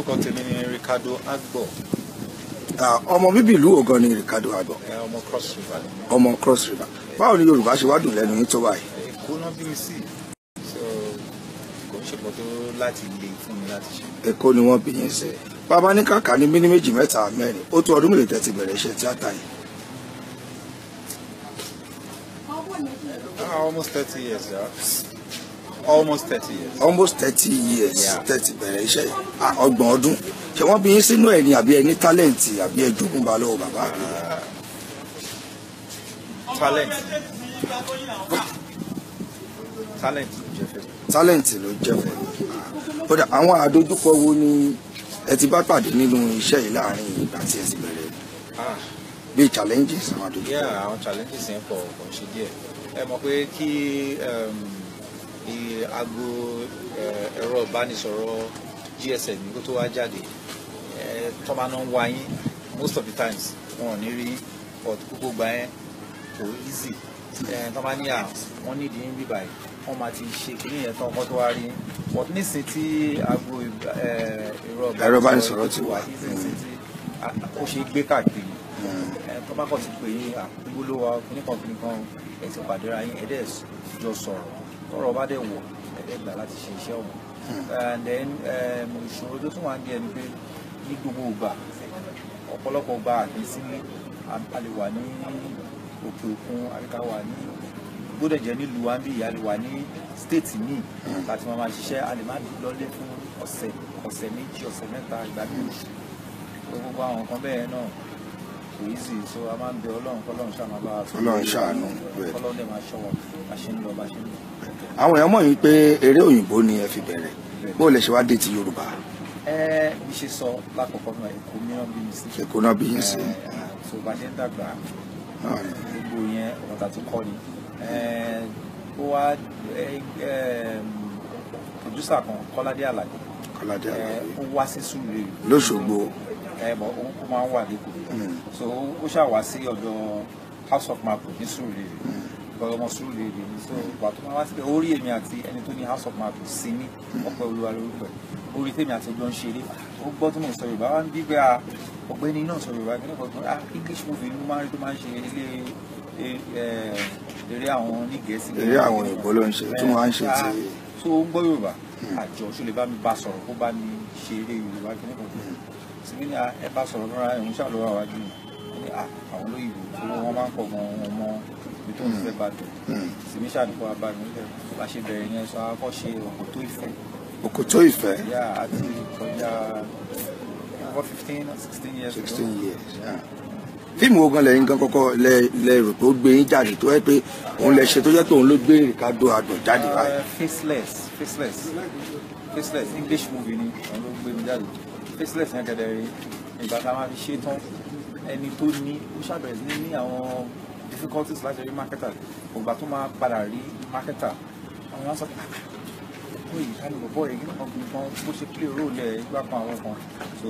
orúkọ tèmi ni Ricardo Agbo. ọmọ bíbí ìlú Ògan ni Ricardo Agbo. ọmọ Cross River. ọmọ Cross River. báwo ni Yorùbá ṣe wá dùn lẹ́nu yín tó báyìí? Èkó náà bí mi sí, so kò ń ṣèpọ̀ tó láti le fún mi láti ṣe. Èkó ni wọ́n bí yín sí. bàbá ní kàkà ní bíní méjì mẹ́ta mẹ́rin ó tó ọdún mélòó tẹ́ ti bẹ̀rẹ̀ iṣẹ́ tíátà yìí? Almost 30 years, yeah. Almost 30 years. Almost 30 years. Yeah. 30 bẹ̀rẹ̀ iṣẹ́ yìí. Ọgbọ̀n ọdún. Ṣé wọ́n bí yín sínú ẹ̀ ni àbí ẹ ní tálẹ̀ǹtì àbí ẹ jogún bá lọ́wọ́ bàbá àbí? Talent. Talent ló jẹ́ fẹ́. Talent ló jẹ́ fẹ́. Kódà àwọn àdójúkọ wo ni ẹ ti bá pàdé nínú iṣẹ́ yìí láàrin ìgbà tí ẹ ti bẹ̀rẹ̀? Bí challenges àwọn àdójúkọ. Yeah, àwọn challenges yẹn pọ̀ kò ń ṣe díẹ̀. Ẹ mọ̀ pé kí aago ẹ̀rọ ìbánisọ̀rọ̀ GSM kó tó wá jáde tó máa ń wá yín most of the times wọn ò ní rí but gbogbo gbà yẹn kò easy tó máa ní wọ́n ní ìdí ń bíbà yìí wọ́n máa ti ṣe kìíní yẹn tán ọkọ tó wá rí but nísìnyí tí aago ẹ̀rọ ìbánisọ̀rọ̀ ti wà ó ṣe gbé káàkiri tó bá kọ̀ ti pè é àgbélé wa kìnnìkan ẹ̀ ti pàdé ra yín ẹ̀dẹ̀ jọ sọ̀rọ̀ tọ́rọ̀ bá dẹ̀ wọ̀ ẹ̀dẹ̀ gbà láti ṣe iṣẹ́ ọ̀hún and then ìṣòro tó tún wà ń di ẹni pé ní gbogbo ìgbà ọ̀pọ̀lọpọ̀ ìgbà àkínsílé a lè wà ní òkè òkun àríkà wà ní gbọ́dọ̀ jẹ́ nílùú wa ń bí ìyá lè wà ní stéètì míì láti máa ṣiṣẹ́ a lè má lọlé fún ọ̀sẹ̀ méjì ọ̀sẹ̀ mẹ́ta ìgbà méjì gbogbo àwọn nǹkan bẹ́ẹ̀ náà kò easy so a máa ń bẹ Ọlọ́run kọ́lọ́run ṣàánú bá a tó Ọlọ́run ṣàánú kọ́lọ́run dẹ̀ máa ṣọ́ wa bá ṣe ń lọ bá ṣe ń lọ. àwọn èèyàn mọ̀ yín pé eré òyìnbó ni ẹ fi bẹ̀rẹ̀ bó lè ṣe wá dé ti Yorùbá? bí ṣe sọ lákòókò náà Èkó mìíràn bí mi sí. Èkó náà bí yín sí. so bá ṣe ń dàgbà gbogbo yẹn ọ̀tà tó kọ́ ni ó wá pòdúsà kan Kọ́ládé Àlàbí ó wá sí Sùúrùlérè lóṣogbo ó máa ń wà lẹ́kọ̀ọ́ so ó ṣàwá sí ọ̀dọ̀ House of Mapo ní Sùúrùlérè ọmọ Sùúrùlérè ni so ìgbà tó máa wá síbẹ̀ ó rí èmi àti ẹni tó ní House of Mapo sí ní Ọpẹ́ Olúwa lórúkọ ẹ̀ ó rí tèmi àti ẹjọ́ ń ṣeré ó gbọ́ tí mo sọ Yorùbá wá ń bí pé ọ̀gbẹ́ni náà sọ Yorùbá kí nípa ọ̀gbọ́n English movie ló máa ń rí tó máa ń ṣe eré àwọn ní Gẹ̀ẹ́sì eré àwọn òyìnbó ló ń ṣe tí wọ́n á ń ṣe ti so ó ń gbọ́ Yorùbá àjọ ṣó lè bá mi bá sọ̀rọ̀ kó bá mi ṣe eré Yorùbá kí nípa ọ̀gbọ́n síbí ní ẹ bá sọ̀rọ̀ lọ́ra ẹ̀hún ṣàlùwà wájú àwọn olóyìnbó tó wọ́n máa ń pọ̀ gan wọn mọ ibi tó ń fẹ́ bá dùn síbí ṣàdùkọ́ abáyọ̀ nílẹ̀ bá ṣe bẹ̀rẹ̀ yẹn sọ akọ́ ṣe Òkòtó Ìfẹ́. Òkòtó Ìfẹ́. àti kọjá over 15 or 16 years ago. 16 years. fíìmù ogun lẹ́yìn gan kọ́kọ́ lẹ rò pé ó gbé yín jáde tó yẹ pé òun lẹ ṣe tó yẹ pé òun ló gbé Ricardo Agbo jáde báyìí. Faceless English movie ni òun ló gbé mi jáde Faceless yẹn kẹ̀dẹ̀ rí ìgbà tá a máa fi ṣe tán ẹni tó ní ó ṣàbẹ̀rẹ̀ ní àwọn difficulties láti rí marketer ògbà tó máa padà rí marketer àwọn yẹn sọ pé oye ìtàn ìbọ̀bọ̀ yìí nìkan kan bó ṣe play role ẹ̀ ìgbà kan àwọn kan so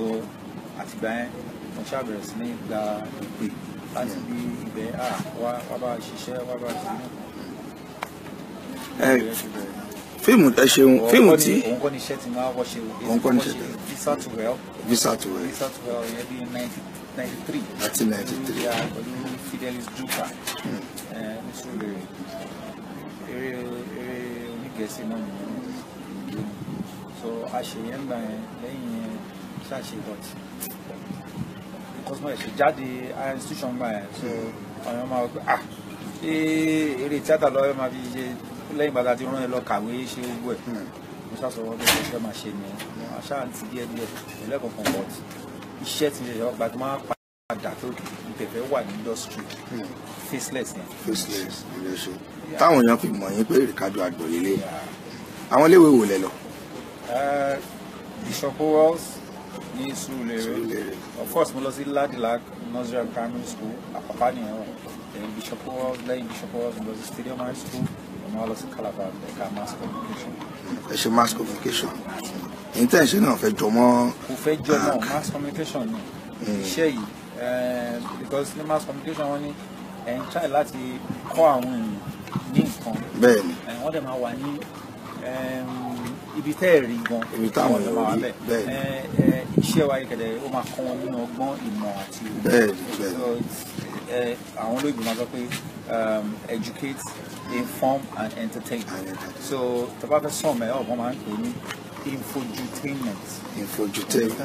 àtìgbà yẹn mo ṣàbẹ̀rẹ̀ sí ní gba ìpè láti bí ibẹ̀ wá bá ṣiṣẹ́ wá bá ṣe fíìmù ẹ ṣeun fíìmù tí òun kọ́ ni iṣẹ́ ti máa wọ́ ṣe òun kọ́ ni iṣẹ́ ti Visa to Well yẹn bí 1993 pẹ̀lú Fidelis Duka ní Sùúrùlérè eré onígẹ̀ẹ́sì náà nìyẹn so àṣeyẹn gbà yẹn lẹ́yìn yẹn ṣàṣe dọ̀tí because mo ṣe jáde higher institution gbà yẹn so àwọn máa wọ pé eré tíátà lọ́wọ́ máa fi ṣe lẹ́yìn bàtà tí rán ẹ lọ kàwé ṣe gbogbo ẹ̀ mo ṣàṣọwọ́ bí mo fẹ́ máa ṣe nìyẹn àṣà àti díẹ̀ ẹlẹ́kọ̀ọ̀kan but iṣẹ́ ti ṣe ọgbà tó máa padà tó ìtẹ̀fẹ́ wà ní industry Faceless yẹn. Faceless ilé ṣe táwọn èèyàn fi mọ̀ yín pé Ricardo Agbo lélẹ̀ àwọn iléèwé wò lẹ lọ. Bishop Owens ní Sùúrùlérè of course mo lọ sí Ladilac Nursery and Primary School Àpápá nìyẹn wà Bishop Owens lẹ́yìn Bishop Owens mo lọ sí Stadium High School mo lọ sí Calabar ẹ̀ka mass communication. ẹ ṣe mass communication intention náà fẹ́ jọ mọ́. kò fẹ́ jọ mọ́ mass communication ni iṣẹ́ yìí because ní mass communication wọ́n ní ẹ̀ ń try láti kọ́ àwọn èèyàn ní nǹkan bẹ́ẹ̀ ni wọ́n dẹ̀ máa wà ní ibi tẹ́ ẹ̀ rí gan ibi táwọn èèyàn rí bẹ́ẹ̀ iṣẹ́ wa ìkẹ̀dẹ̀ ó máa kọ́ wọn nínú ọgbọ́n ìmọ̀ àti àwọn olóògbé máa sọ pé educate, inform and entertain. So tọ́ba fẹ́ sọ̀mọ́ ẹ̀ ọ̀gbọ́n máa ń pè ní infodutainment.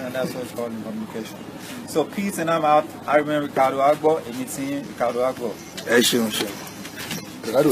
And that's what it's called in communication. So peace and I'm out. I remember Ricardo Agbo, anything Ricardo Agbo. Ricardo,